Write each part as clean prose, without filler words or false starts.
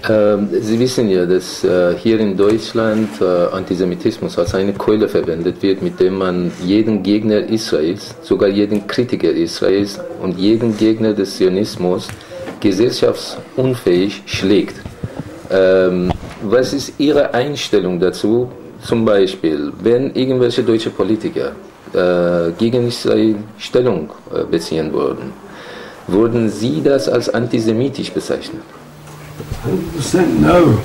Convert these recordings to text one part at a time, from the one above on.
Sie wissen ja, dass hier in Deutschland Antisemitismus als eine Keule verwendet wird, mit dem man jeden Gegner Israels, sogar jeden Kritiker Israels und jeden Gegner des Zionismus gesellschaftsunfähig schlägt. Was ist Ihre Einstellung dazu? Zum Beispiel, wenn irgendwelche deutsche Politiker gegen Israel Stellung beziehen würden Sie das als antisemitisch bezeichnen? 100% no.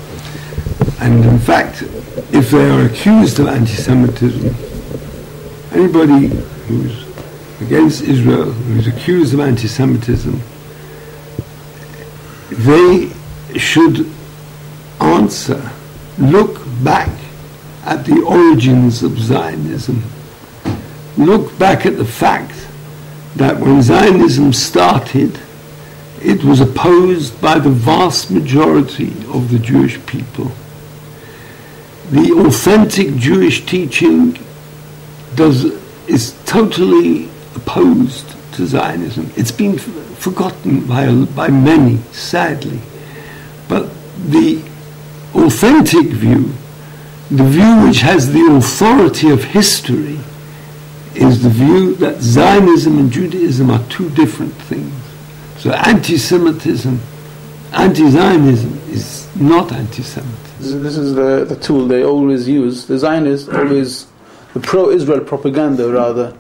And in fact, if they are accused of anti-Semitism, anybody who's against Israel, who's accused of anti-Semitism, they should answer, look back at the origins of Zionism. Look back at the fact that when Zionism started, it was opposed by the vast majority of the Jewish people. The authentic Jewish teaching is totally opposed to Zionism. It's been forgotten by many, sadly. But the authentic view, the view which has the authority of history, is the view that Zionism and Judaism are two different things. So anti-Semitism, anti-Zionism is not anti-Semitism. This is the tool they always use. The Zionists always, the pro-Israel propaganda rather,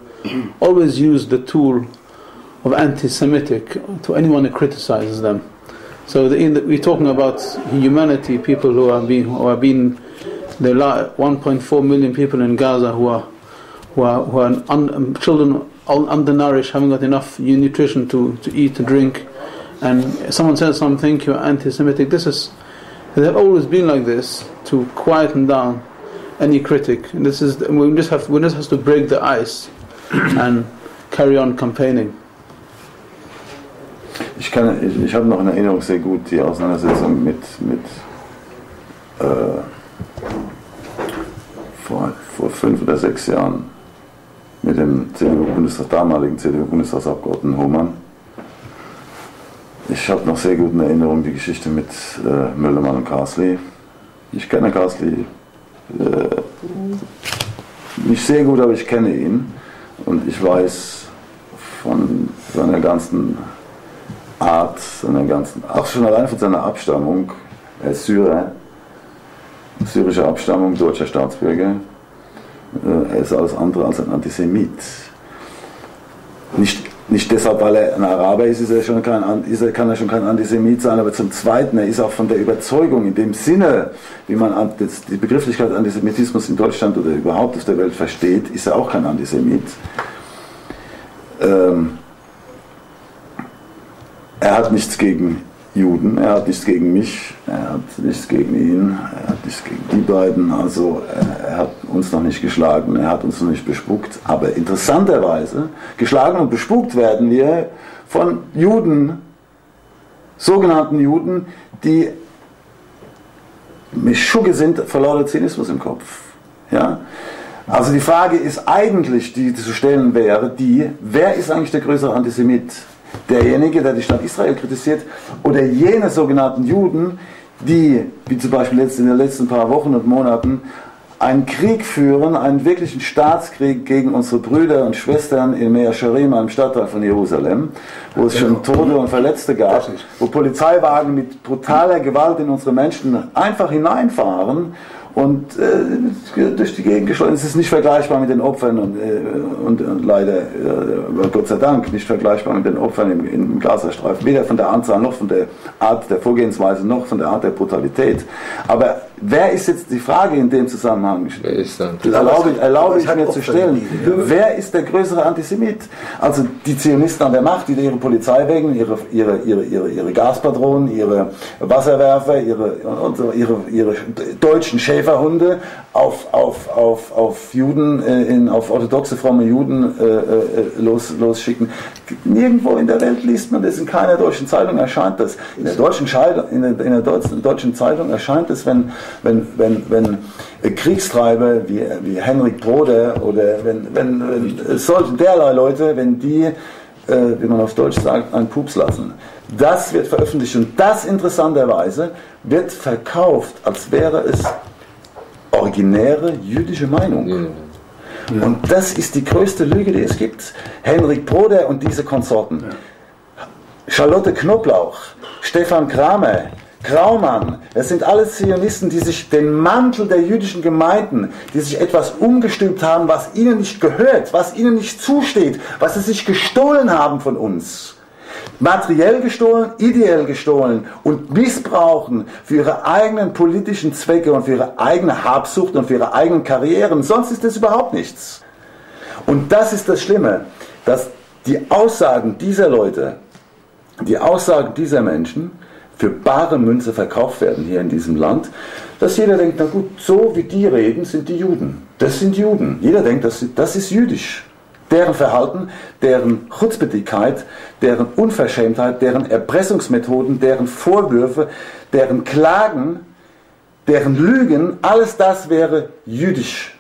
always use the tool of anti-Semitic to anyone who criticizes them. So we're talking about humanity, people who are being, there are 1.4 million people in Gaza who are children undernourished, haven't got enough nutrition to eat and drink, and someone says something, you're anti-Semitic. They've always been like this to quieten down any critic. And we just have to break the ice and carry on campaigning. Ich habe noch in Erinnerung sehr gut die Auseinandersetzung mit vor 5 oder 6 Jahren mit dem damaligen CDU-Bundestagsabgeordneten Hohmann. Ich habe noch sehr gut in Erinnerung die Geschichte mit Möllermann und Carsley. Ich kenne Carsley nicht sehr gut, aber ich kenne ihn und ich weiß von seiner ganzen Art, auch schon allein von seiner Abstammung. Er ist Syrer, syrische Abstammung, deutscher Staatsbürger. Er ist alles andere als ein Antisemit. Nicht deshalb, weil er ein Araber ist, kann er schon kein Antisemit sein, aber zum Zweiten, er ist auch von der Überzeugung, in dem Sinne, wie man die Begrifflichkeit Antisemitismus in Deutschland oder überhaupt auf der Welt versteht, ist er auch kein Antisemit. Er hat nichts gegen Juden, er hat nichts gegen mich, er hat nichts gegen ihn, er hat nichts gegen die beiden, also er hat uns noch nicht geschlagen, er hat uns noch nicht bespuckt, aber interessanterweise, geschlagen und bespuckt werden wir von Juden, sogenannten Juden, die Mischugge sind vor lauter Zynismus im Kopf. Ja? Also die Frage ist eigentlich, die zu stellen wäre, wer ist eigentlich der größere Antisemit? Derjenige, der die Stadt Israel kritisiert, oder jene sogenannten Juden, die, wie zum Beispiel in den letzten paar Wochen und Monaten, einen Krieg führen, einen wirklichen Staatskrieg gegen unsere Brüder und Schwestern in Mea Sharima, im Stadtteil von Jerusalem, wo es schon Tote und Verletzte gab, wo Polizeiwagen mit brutaler Gewalt in unsere Menschen einfach hineinfahren und durch die Gegend geschleudert. Es ist nicht vergleichbar mit den Opfern und leider, Gott sei Dank, nicht vergleichbar mit den Opfern im Gazastreifen, weder von der Anzahl noch von der Art der Vorgehensweise noch von der Art der Brutalität. Aber wer ist jetzt die Frage in dem Zusammenhang? Wer ist dann? Das erlaube ich mir zu stellen. Wer ist der größere Antisemit? Also die Zionisten an der Macht, die ihre Polizeiwagen, ihre Gaspatronen, ihre Wasserwerfer, ihre deutschen Schäferhunde auf Juden, auf orthodoxe fromme Juden losschicken. Nirgendwo in der Welt liest man das, in keiner deutschen Zeitung erscheint das. In der deutschen Zeitung erscheint es, wenn Kriegstreiber wie Henrik Broder oder wenn solche derlei Leute, wenn die wie man auf Deutsch sagt, einen Pups lassen. Das wird veröffentlicht und das interessanterweise wird verkauft, als wäre es originäre jüdische Meinung. Ja. Und das ist die größte Lüge, die es gibt. Henrik Broder und diese Konsorten. Ja. Charlotte Knoblauch, Stefan Kramer, Graumann, das sind alles Zionisten, die sich den Mantel der jüdischen Gemeinden, die sich etwas umgestülpt haben, was ihnen nicht gehört, was ihnen nicht zusteht, was sie sich gestohlen haben von uns. Materiell gestohlen, ideell gestohlen und missbrauchen für ihre eigenen politischen Zwecke und für ihre eigene Habsucht und für ihre eigenen Karrieren. Sonst ist das überhaupt nichts. Und das ist das Schlimme, dass die Aussagen dieser Leute, die Aussagen dieser Menschen für bare Münze verkauft werden hier in diesem Land, dass jeder denkt, na gut, so wie die reden, sind die Juden. Das sind Juden. Jeder denkt, das ist jüdisch. Deren Verhalten, deren Chutzpahigkeit, deren Unverschämtheit, deren Erpressungsmethoden, deren Vorwürfe, deren Klagen, deren Lügen, alles das wäre jüdisch.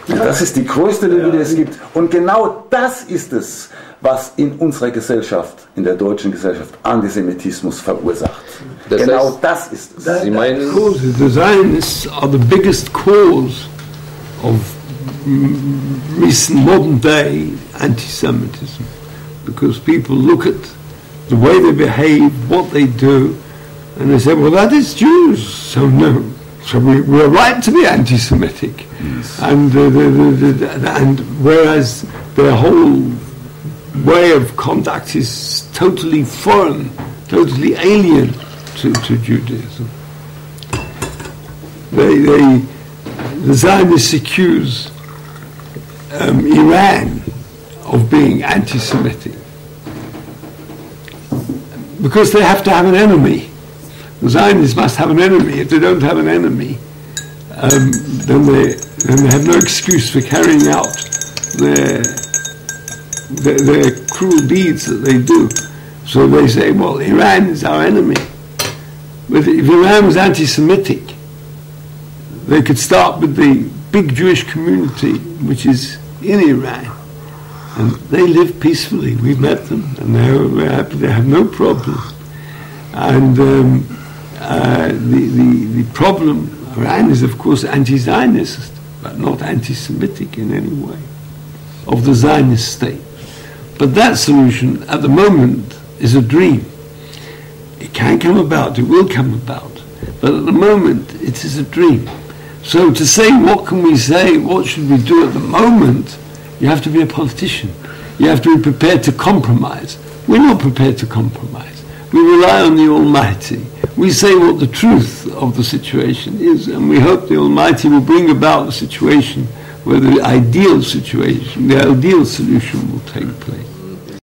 Und das ist die größte Lüge, die es gibt. Und genau das ist es, was in unserer Gesellschaft, in der deutschen Gesellschaft, Antisemitismus verursacht. Genau das ist es. Sie meinen, the Zionists are the biggest cause of recent modern day anti-Semitism, because people look at the way they behave, what they do, and they say, well, that is Jews, so no. So we're right to be anti-Semitic. Yes. And whereas their whole way of conduct is totally foreign, totally alien to Judaism. The Zionists accuse Iran of being anti-Semitic because they have to have an enemy. The Zionists must have an enemy. If they don't have an enemy, then they have no excuse for carrying out their cruel deeds that they do. So they say, well, Iran is our enemy. But if Iran was anti-Semitic, they could start with the big Jewish community which is in Iran. And they live peacefully. We've met them, and they're happy. They have no problem. And the problem, Iran is of course anti-Zionist, but not anti-Semitic in any way, of the Zionist state. But that solution at the moment is a dream. It can come about, it will come about, but at the moment it is a dream. So to say what can we say, what should we do at the moment, you have to be a politician. You have to be prepared to compromise. We're not prepared to compromise. We rely on the Almighty. We say what the truth of the situation is, and we hope the Almighty will bring about the situation where the ideal situation, the ideal solution will take place.